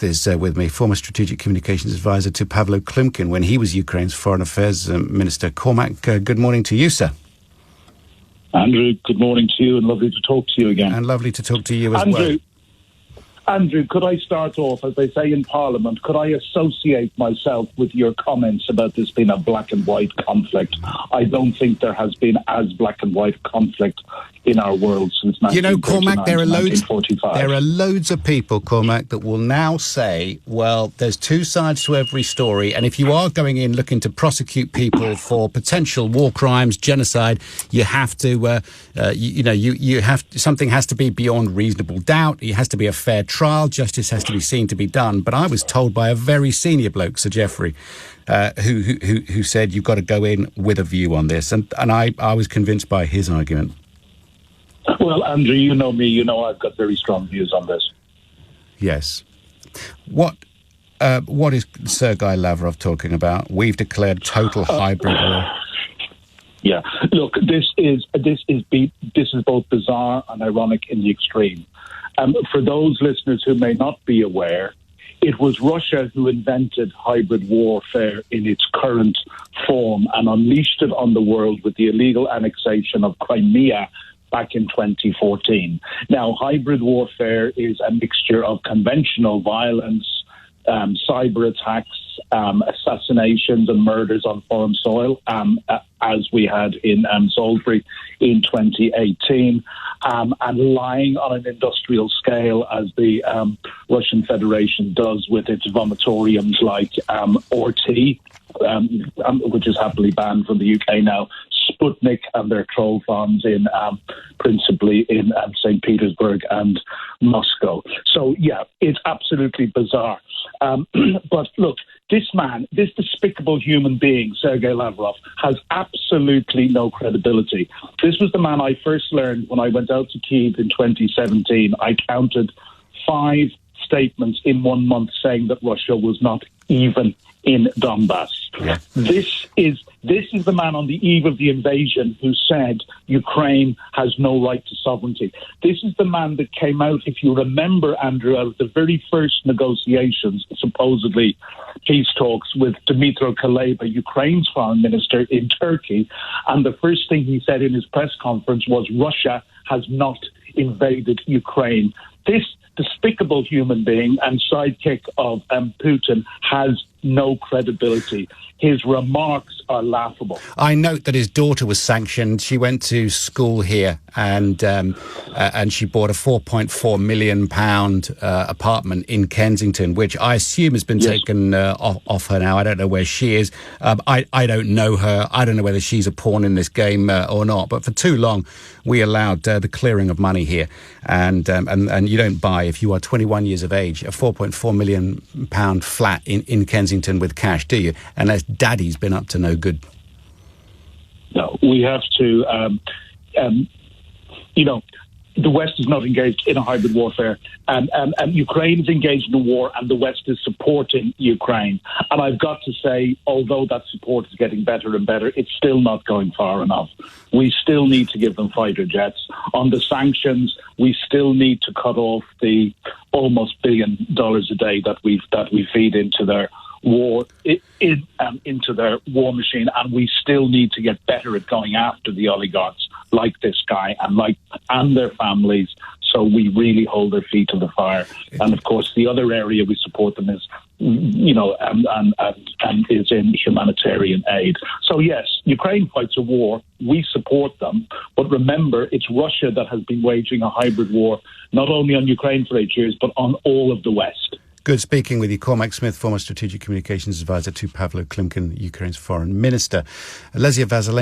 is with me, former strategic communications advisor to Pavlo Klimkin when he was Ukraine's foreign affairs minister. Cormac, good morning to you, sir. Andrew, good morning to you and lovely to talk to you again. And lovely to talk to you as well. Andrew, could I start off, as they say in Parliament, could I associate myself with your comments about this being a black and white conflict? I don't think there has been as black and white conflict in our world since 1939. You know, Cormac, there are 1945. loads of people, Cormac, that will now say, well, there's two sides to every story, and if you are going in looking to prosecute people for potential war crimes, genocide, you have to, you have something has to be beyond reasonable doubt. It has to be a fair trial. Justice has to be seen to be done. But I was told by a very senior bloke, Sir Geoffrey, who said you've got to go in with a view on this, and I was convinced by his argument. Well, Andrew, you know me. You know I've got very strong views on this. Yes. What is Sergei Lavrov talking about? We've declared total hybrid war. Yeah. Look, this is both bizarre and ironic in the extreme. For those listeners who may not be aware, it was Russia who invented hybrid warfare in its current form and unleashed it on the world with the illegal annexation of Crimea back in 2014. Now, hybrid warfare is a mixture of conventional violence, cyber attacks, assassinations and murders on foreign soil, as we had in Salisbury in 2018, and lying on an industrial scale, as the Russian Federation does with its vomitoriums like RT, which is happily banned from the UK now, Sputnik and their troll farms principally in St. Petersburg and Moscow. So, yeah, it's absolutely bizarre. But look, this man, this despicable human being, Sergei Lavrov, has absolutely no credibility. This was the man I first learned when I went out to Kyiv in 2017. I counted 5 statements in 1 month saying that Russia was not even in Donbass. Yeah. This is the man on the eve of the invasion who said Ukraine has no right to sovereignty. This is the man that came out, if you remember, Andrew, out of the very first negotiations, supposedly peace talks with Dmytro Kuleba, Ukraine's foreign minister in Turkey, and the first thing he said in his press conference was Russia has not invaded Ukraine. This despicable human being and sidekick of Putin has no credibility. His remarks are laughable. I note that his daughter was sanctioned. She went to school here and she bought a £4.4 million apartment in Kensington, which I assume has been taken off her now. I don't know where she is. I don't know her. I don't know whether she's a pawn in this game or not. But for too long, we allowed the clearing of money here. And you don't buy, if you are 21 years of age, a £4.4 million flat in Kensington with cash, do you? Unless daddy's been up to no good. No, we have to, the West is not engaged in a hybrid warfare, and Ukraine is engaged in a war, and the West is supporting Ukraine. And I've got to say, although that support is getting better and better, it's still not going far enough. We still need to give them fighter jets. On the sanctions, we still need to cut off the almost $1 billion a day that we feed into their into their war machine, and we still need to get better at going after the oligarchs like this guy and their families, so we really hold their feet to the fire. And of course, the other area we support them is, and is in humanitarian aid. So yes, Ukraine fights a war. We support them, but remember, it's Russia that has been waging a hybrid war, not only on Ukraine for 8 years, but on all of the West. Good speaking with you. Cormac Smith, former strategic communications advisor to Pavlo Klimkin, Ukraine's foreign minister. Lesia Vasilevsky.